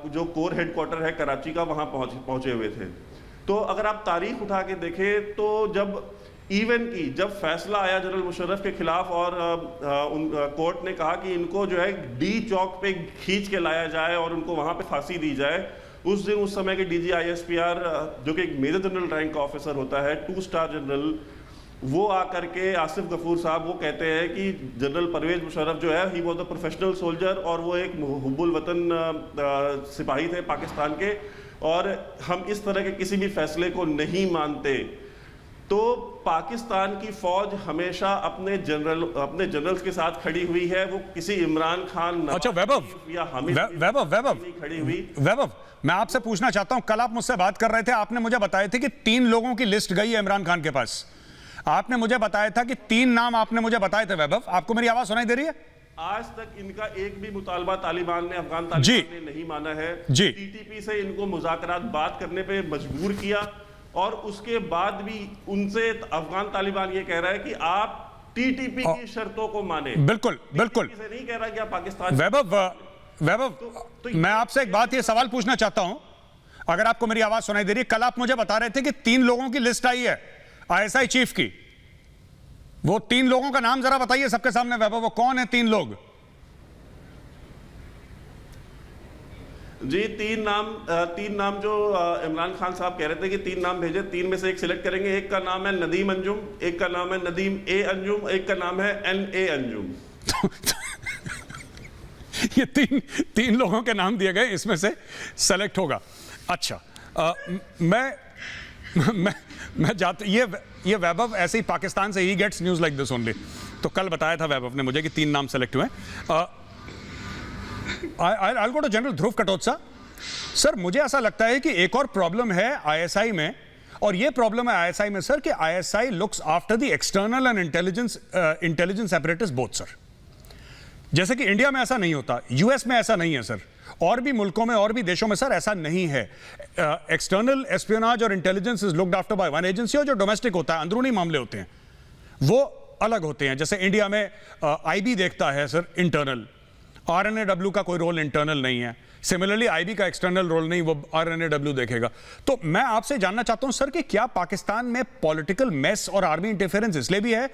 जो कोर हेडक्वार्टर है कराची का, वहां पहुंचे हुए थे। तो अगर आप तारीख उठा के देखें तो जब फैसला आया जनरल मुशर्रफ के खिलाफ और कोर्ट ने कहा कि इनको जो है डी चौक पे खींच के लाया जाए और उनको वहां पे फांसी दी जाए, उस दिन उस समय के DG ISPR जो कि एक मेजर जनरल रैंक का ऑफिसर होता है, 2 स्टार जनरल, वो आकर के आसिफ गफूर साहब वो कहते हैं कि जनरल परवेज मुशर्रफ जो है, he was the professional soldier और वो एक हुब्बुल वतन सिपाही थे पाकिस्तान के, और हम इस तरह के किसी भी फैसले को नहीं मानते। तो पाकिस्तान की फौज हमेशा अपने जनरल्स के साथ खड़ी हुई है, वो किसी इमरान खान, अच्छा वैभव, या हामिद नहीं खड़ी हुई। वैभव, मैं आपसे पूछना चाहता हूं, कल आप मुझसे बात कर रहे थे, आपने मुझे बताए थे कि 3 लोगों की लिस्ट गई है इमरान खान के पास। आपने मुझे बताया था कि 3 नाम आपने मुझे बताए थे। वैभव, आपको मेरी आवाज सुनाई दे रही है? आज तक इनका एक भी मुतालबा तालिबान ने, अफगान तालिबान ने नहीं माना है। TTP से इनको मुज़ाकरात बात करने पे मजबूर किया और उसके बाद भी उनसे अफगान तालिबान ये कह रहा है कि आप TTP की शर्तों को माने। बिल्कुल से नहीं कह रहा कि आप पाकिस्तान। वैभव, मैं आपसे एक बात, ये सवाल पूछना चाहता हूं, अगर आपको मेरी आवाज सुनाई दे रही है। कल आप मुझे बता रहे थे कि 3 लोगों की लिस्ट आई है ISI चीफ की, वो 3 लोगों का नाम जरा बताइए सबके सामने। वैभव, वो कौन है 3 लोग? जी, 3 नाम जो इमरान खान साहब कह रहे थे कि 3 नाम भेजे, 3 में से एक सिलेक्ट करेंगे। एक का नाम है नदीम अंजुम, एक का नाम है नदीम A अंजुम, एक का नाम है NA अंजुम। ये 3 लोगों के नाम दिए गए, इसमें से सेलेक्ट होगा। अच्छा, मैं जाते, ये वैभव ऐसे ही पाकिस्तान से ही gets news like this only. तो कल बताया था वैभव ने मुझे कि 3 नाम सेलेक्ट हुए। I'll go to general Dhruv Katoch. Sir, मुझे ऐसा लगता है कि एक और प्रॉब्लम है ISI में, और ये प्रॉब्लम है ISI में सर कि ISI looks after the external and intelligence apparatus both sir. जैसे कि इंडिया में ऐसा नहीं होता, US में ऐसा नहीं है सर, और भी मुल्कों में, और भी देशों में सर ऐसा नहीं है। एक्सटर्नल एस्पियोनाज और intelligence is looked after by one agency, और जो डोमेस्टिक होता है, अंदरूनी मामले होते हैं, वो अलग होते हैं। जैसे इंडिया में आईबी देखता है सर इंटरनल, आरएनएडब्ल्यू का कोई रोल इंटरनल नहीं है। सिमिलरली आईबी का एक्सटर्नल रोल नहीं, वो आरएनएडब्ल्यू देखेगा। तो मैं आपसे जानना चाहता हूं सर कि क्या पाकिस्तान में पॉलिटिकल मेस और आर्मी इंटरफेरेंस इसलिए भी है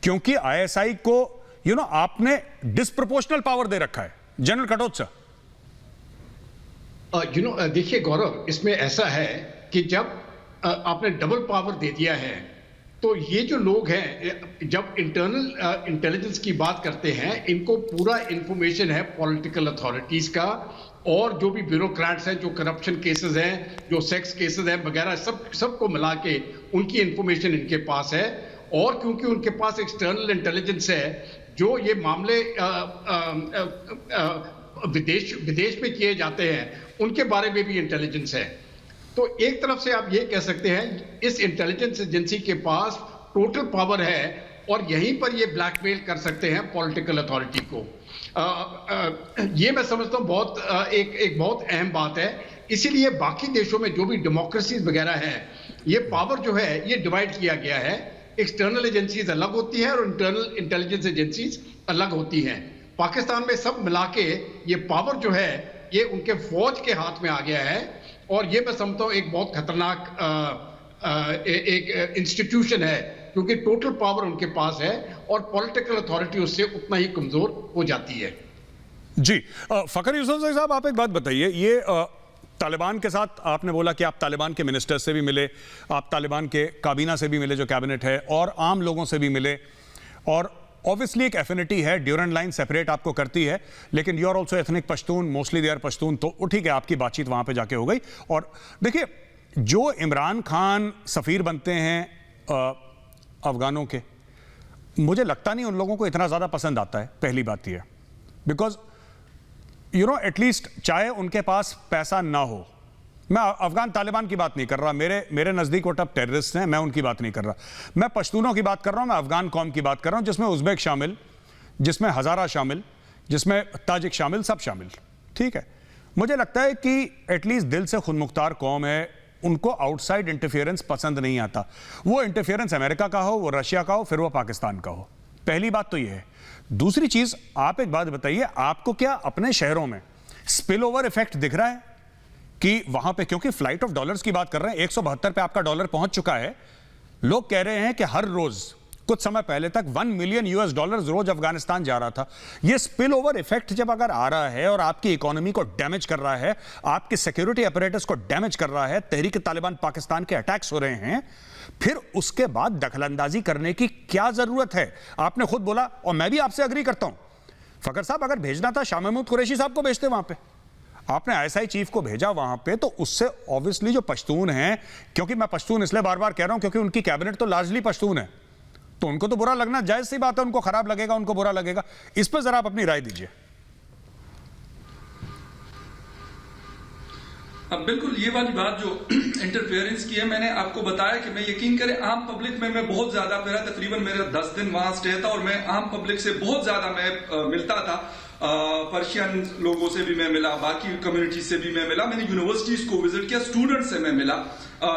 क्योंकि आईएसआई को आपने डिस्प्रोपोर्शनल पावर दे रखा है? General Katoch sir. देखिए गौरव, इसमें ऐसा है कि जब आपने डबल पावर दे दिया है, तो ये जो लोग हैं, जब इंटरनल इंटेलिजेंस की बात करते हैं, इनको पूरा इंफॉर्मेशन है पॉलिटिकल अथॉरिटीज का, और जो भी ब्यूरोक्रेट्स हैं, जो करप्शन केसेस हैं, जो सेक्स केसेस हैं वगैरह, सबको मिला के उनकी इंफॉर्मेशन इनके पास है। और क्योंकि उनके पास एक्सटर्नल इंटेलिजेंस है, जो ये मामले विदेश में किए जाते हैं, उनके बारे में भी इंटेलिजेंस है। तो एक तरफ से आप ये कह सकते हैं इस इंटेलिजेंस एजेंसी के पास टोटल पावर है, और यहीं पर ये ब्लैकमेल कर सकते हैं पॉलिटिकल अथॉरिटी को। ये मैं समझता हूँ एक बहुत अहम बात है। इसीलिए बाकी देशों में जो भी डेमोक्रेसीज वगैरह है, ये पावर जो है ये डिवाइड किया गया है। एक्सटर्नल एजेंसीज अलग होती हैं और इंटरनल इंटेलिजेंस एजेंसीज अलग होती हैं। पाकिस्तान में सब मिला के ये पावर जो है ये उनके फौज के हाथ में आ गया है, और ये मैं समझता हूँ एक बहुत खतरनाक एक इंस्टीट्यूशन है, क्योंकि टोटल पावर उनके पास है और पॉलिटिकल अथॉरिटी उससे उतना ही कमजोर हो जाती है। जी, फखर यूसुफजई साहब, आप एक बात बताइए, ये तालिबान के साथ आपने बोला कि आप तालिबान के मिनिस्टर से भी मिले, आप तालिबान के काबीना से भी मिले जो कैबिनेट है, और आम लोगों से भी मिले, और ऑब्वियसली एक एफिनिटी है, ड्यूरेंट लाइन सेपरेट आपको करती है, लेकिन you are also ethnic Pashtun, mostly they are Pashtun, तो ठीक है, आपकी बातचीत वहां पे जाके हो गई। और देखिए, जो इमरान खान सफीर बनते हैं अफगानों के, मुझे लगता नहीं उन लोगों को इतना ज़्यादा पसंद आता है। पहली बात यह, बिकॉज एटलीस्ट चाहे उनके पास पैसा ना हो, मैं अफगान तालिबान की बात नहीं कर रहा, मेरे नज़दीक वो टब टेररिस्ट हैं, मैं उनकी बात नहीं कर रहा, मैं पश्तूनों की बात कर रहा हूं, मैं अफगान कौम की बात कर रहा हूं, जिसमें उज़्बेक शामिल, जिसमें हज़ारा शामिल, जिसमें ताजिक शामिल, सब शामिल। ठीक है, मुझे लगता है कि एटलीस्ट दिल से खुदमुख्तार कौम है, उनको आउटसाइड इंटरफेरेंस पसंद नहीं आता। वो इंटरफेरेंस अमेरिका का हो, वो रशिया का हो, फिर वो पाकिस्तान का हो। पहली बात तो ये है। दूसरी चीज, आप एक बात बताइए, आपको क्या अपने शहरों में स्पिल ओवर इफेक्ट दिख रहा है कि वहां पे, क्योंकि फ्लाइट ऑफ डॉलर्स की बात कर रहे हैं, 172 पे आपका डॉलर पहुंच चुका है, लोग कह रहे हैं कि हर रोज, कुछ समय पहले तक $1 मिलियन रोज अफगानिस्तान जा रहा था। यह स्पिल ओवर इफेक्ट जब अगर आ रहा है और आपकी इकोनॉमी को डैमेज कर रहा है, आपकी सिक्योरिटी अपरेटस को डैमेज कर रहा है, तहरीक तालिबान पाकिस्तान के अटैक्स हो रहे हैं, फिर उसके बाद दखलंदाजी करने की क्या जरूरत है? आपने खुद बोला, और मैं भी आपसे अग्री करता हूं, फखर साहब, अगर भेजना था शाह महमूद कुरैशी साहब को भेजते वहां पे, आपने आईएसआई चीफ को भेजा वहां पे, तो उससे ऑब्वियसली जो पश्तून हैं, क्योंकि मैं पश्तून इसलिए बार बार कह रहा हूं क्योंकि उनकी कैबिनेट तो लार्जली पश्तून है, तो उनको तो बुरा लगना जायज सी बात है, उनको खराब लगेगा, उनको बुरा लगेगा। इस पर जरा आप अपनी राय दीजिए। अब बिल्कुल ये वाली बात जो इंटरफेरेंस की है, मैंने आपको बताया कि मैं, यकीन करें, आम पब्लिक में मैं बहुत ज्यादा, मेरा तकरीबन मेरा 10 दिन वहां स्टे था, और मैं आम पब्लिक से बहुत ज्यादा मैं मिलता था। पर्शियन लोगों से भी मैं मिला, बाकी कम्युनिटी से भी मैं मिला, मैंने यूनिवर्सिटीज को विजिट किया, स्टूडेंट से मैं मिला,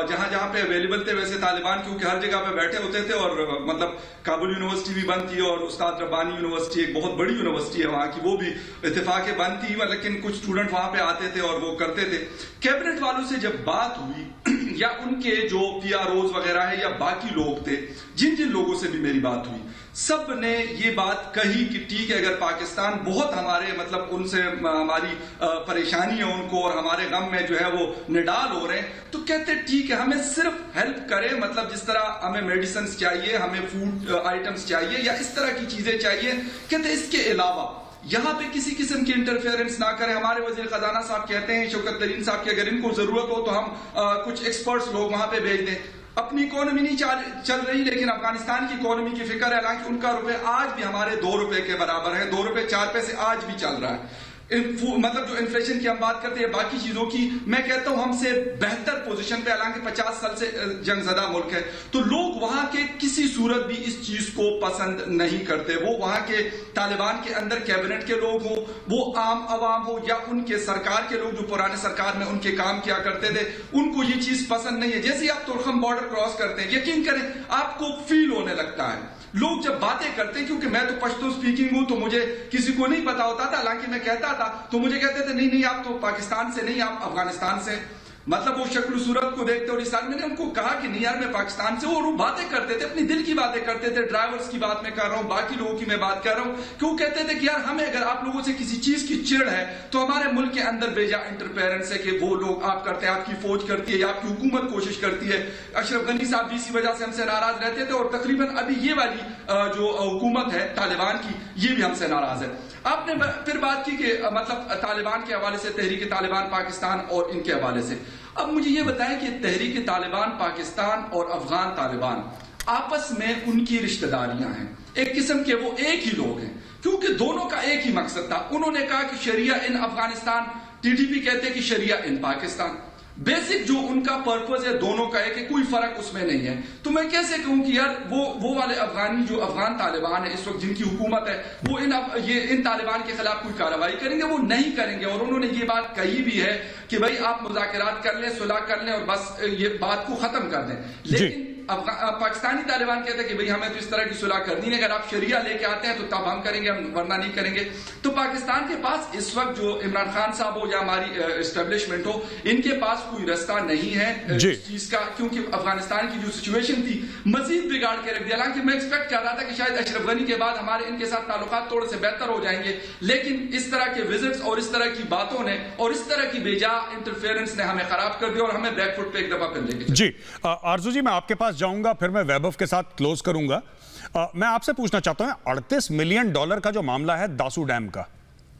जहां जहां पे अवेलेबल थे। वैसे तालिबान क्योंकि हर जगह पे बैठे होते थे, और मतलब काबुल यूनिवर्सिटी भी बंद थी, और उस्ताद रब्बानी यूनिवर्सिटी एक बहुत बड़ी यूनिवर्सिटी है वहां की, वो भी इत्तेफाक बंद थी, लेकिन कुछ स्टूडेंट वहां पे आते थे और वो करते थे। कैबिनेट वालों से जब बात हुई, या उनके जो PROs वगैरह है, या बाकी लोग थे, जिन जिन लोगों से भी मेरी बात हुई, सब ने ये बात कही कि ठीक है, अगर पाकिस्तान बहुत हमारे, मतलब उनसे हमारी परेशानी है उनको, और हमारे गम में जो है वो निडाल हो रहे हैं, तो कहते ठीक है, हमें सिर्फ हेल्प करे, मतलब जिस तरह हमें मेडिसिन चाहिए, हमें फूड आइटम्स चाहिए, या इस तरह की चीजें चाहिए, कहते इसके अलावा यहां पे किसी किस्म की इंटरफेरेंस ना करें। हमारे वजीर खजाना साहब कहते हैं, शौकत तरीन साहब, की अगर इनको जरूरत हो तो हम कुछ एक्सपर्ट्स लोग वहां पे भेज दें। अपनी इकोनॉमी नहीं चल रही, लेकिन अफगानिस्तान की इकोनॉमी की फिक्र है, हालांकि उनका रुपए आज भी हमारे 2 रुपए के बराबर है, 2 रुपए 4 पैसे आज भी चल रहा है। मतलब जो इन्फ्लेशन की हम बात करते हैं बाकी चीजों की, मैं कहता हूं हमसे बेहतर पोजीशन पे, हालांकि 50 साल से जंगज़दा मुल्क है, तो लोग वहां के किसी सूरत भी इस चीज को पसंद नहीं करते। वो वहां के तालिबान के अंदर कैबिनेट के लोग हो, वो आम अवाम हो, या उनके सरकार के लोग जो पुराने सरकार में उनके काम किया करते थे, उनको ये चीज पसंद नहीं है। जैसे ही आप तुर्खम बॉर्डर क्रॉस करते हैं, यकीन करें आपको फील होने लगता है। लोग जब बातें करते हैं, क्योंकि मैं तो पश्तो स्पीकिंग हूं तो मुझे किसी को नहीं पता होता था, हालांकि मैं कहता था तो मुझे कहते थे नहीं आप तो पाकिस्तान से नहीं, आप अफगानिस्तान से। मतलब वो शक्ल सूरत को देखते और इस साल मैंने उनको कहा कि नहीं यार मैं पाकिस्तान से हूं, और वो बातें करते थे, अपनी दिल की बातें करते थे। ड्राइवर्स की बात मैं कर रहा हूं, बाकी लोगों की मैं बात कर रहा हूं। क्यों कहते थे कि यार हमें अगर आप लोगों से किसी चीज की चिड़ है तो हमारे मुल्क के अंदर बेजा इंटरफेरेंस है कि वो लोग आप करते हैं, आपकी फौज करती है या आपकी हुकूमत कोशिश करती है। अशरफ गनी साहब भी इसी वजह से हमसे नाराज रहते थे, और तकरीबन अभी ये वाली जो हुकूमत है तालिबान की, ये भी हमसे नाराज है। आपने फिर बात की कि मतलब तालिबान के हवाले से, तहरीक तालिबान पाकिस्तान और इनके हवाले से। अब मुझे ये बताएं कि तहरीक तालिबान पाकिस्तान और अफगान तालिबान आपस में उनकी रिश्तेदारियां हैं, एक किस्म के वो एक ही लोग हैं, क्योंकि दोनों का एक ही मकसद था। उन्होंने कहा कि शरिया इन अफगानिस्तान, टीडीपी कहते हैं कि शरिया इन पाकिस्तान। बेसिक जो उनका पर्पस है दोनों का है कि कोई फर्क उसमें नहीं है। तो मैं कैसे कहूं कि यार वो वाले अफगानी जो अफगान तालिबान है इस वक्त जिनकी हुकूमत है, वो इन तालिबान के खिलाफ कोई कार्रवाई करेंगे? वो नहीं करेंगे। और उन्होंने ये बात कही भी है कि भाई आप मुज़ाकरात कर लें, सुलह कर लें और बस ये बात को खत्म कर दें। लेकिन पाकिस्तानी तालिबान कहते हैं कि भाई हमें तो इस तरह की सुलह करनी है, अगर आप शरिया लेके आते हैं तो तब हम करेंगे, हम वरना नहीं करेंगे। तो पाकिस्तान के पास इस वक्त जो इमरान खान साहब हो या हमारी एस्टेब्लिशमेंट हो, इनके पास कोई रास्ता नहीं है इस चीज का, क्योंकि अफगानिस्तान की जो सिचुएशन थी मजीद बिगाड़ के रख दिया। हालांकि मैं एक्सपेक्ट कर रहा था कि शायद अशरफ गनी के बाद हमारे इनके साथ ताल्लुकात थोड़े से बेहतर हो जाएंगे, लेकिन इस तरह के विजिट्स और इस तरह की बातों ने और इस तरह की बेजा इंटरफेरेंस ने हमें खराब कर दिया और हमें बैकफुट पे एक दफा फिर लेके जी। आरजू जी, मैं आपके पास जाऊंगा, फिर मैं वैभव के साथ क्लोज करूंगा। मैं आपसे पूछना चाहता हूं, $38 मिलियन का जो मामला है दासू डैम का,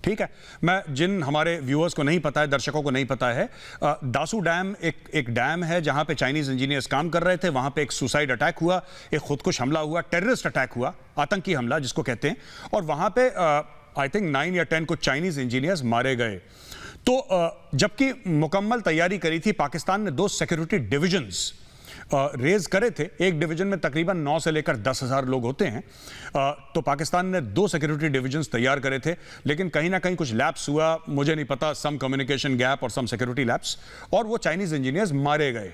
ठीक है, मैं जिन हमारे व्यूअर्स को नहीं पता है, दर्शकों को नहीं पता है, दासू डैम एक डैम है जहां पे चाइनीज इंजीनियर्स काम कर रहे थे। वहां पे एक सुसाइड अटैक हुआ, एक खुदकुश हमला हुआ, टेररिस्ट अटैक हुआ, आतंकी हमला जिसको कहते हैं, और वहां पे आई थिंक 9 या 10 कुछ चाइनीज इंजीनियर्स मारे गए। तो जबकि मुकम्मल तैयारी करी थी, पाकिस्तान ने 2 सिक्योरिटी डिविजन्स रेज करे थे। एक डिवीजन में तकरीबन 9 से लेकर 10,000 लोग होते हैं। तो पाकिस्तान ने 2 सिक्योरिटी डिविजन्स तैयार करे थे, लेकिन कहीं ना कहीं कुछ लैप्स हुआ, मुझे नहीं पता, सम कम्युनिकेशन गैप और सम सिक्योरिटी लैप्स, और वो चाइनीज इंजीनियर्स मारे गए।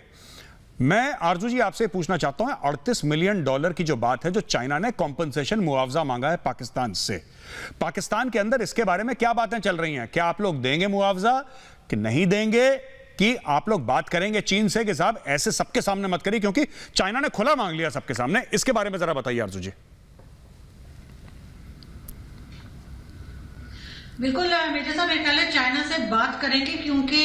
मैं आरजू जी आपसे पूछना चाहता हूं, $38 मिलियन की जो बात है, जो चाइना ने कॉम्पनसेशन मुआवजा मांगा है पाकिस्तान से, पाकिस्तान के अंदर इसके बारे में क्या बातें चल रही हैं? क्या आप लोग देंगे मुआवजा कि नहीं देंगे, कि आप लोग बात करेंगे चीन से कि साहब ऐसे सबके सामने मत करिए, क्योंकि चाइना ने खुला मांग लिया सबके सामने? इसके बारे में जरा बताइए आरजू जी। बिल्कुल मेजर साहब, मेरे ख्याल है चाइना से बात करेंगे, क्योंकि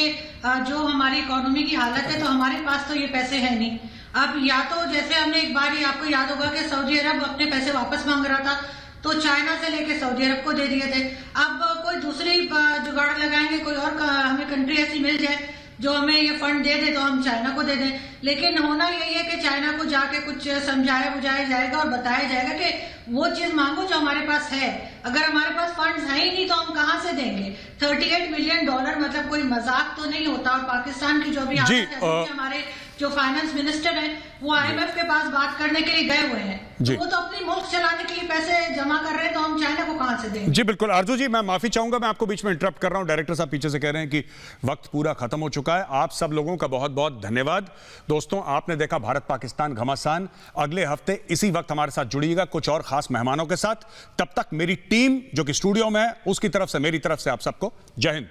जो हमारी इकोनॉमी की हालत है, तो हमारे पास तो ये पैसे है नहीं। अब या तो जैसे हमने एक बार, आपको याद होगा कि सऊदी अरब अपने पैसे वापस मांग रहा था, तो चाइना से लेके सऊदी अरब को दे दिए थे। अब कोई दूसरी जुगाड़ लगाएंगे, कोई और हमें कंट्री ऐसी मिल जाए जो हमें ये फंड दे दे, तो हम चाइना को दे दें। लेकिन होना यही है कि चाइना को जाके कुछ समझाया बुझाया जाएगा और बताया जाएगा कि वो चीज मांगो जो हमारे पास है। अगर हमारे पास फंड्स है ही नहीं तो हम कहां से देंगे? $38 मिलियन मतलब कोई मजाक तो नहीं होता। और पाकिस्तान की जो भी हालत है, हमारे जो फाइनेंस मिनिस्टर हैं वो IMF के पास बात करने के लिए गए हुए हैं, तो वो तो अपनी मुल्क चलाने के लिए पैसे जमा कर रहे हैं, तो हम चाइना को कहां से देंगे? जी बिल्कुल। आरजू जी, मैं माफी चाहूंगा, मैं आपको बीच में इंटरप्ट कर रहा हूं। डायरेक्टर साहब पीछे से कह रहे हैं कि वक्त पूरा खत्म हो चुका है। आप सब लोगों का बहुत बहुत धन्यवाद। दोस्तों, आपने देखा भारत पाकिस्तान घमासान। अगले हफ्ते इसी वक्त हमारे साथ जुड़िएगा कुछ और खास मेहमानों के साथ। तब तक मेरी टीम जो कि स्टूडियो में है, उसकी तरफ से, मेरी तरफ से आप सबको जय हिंद।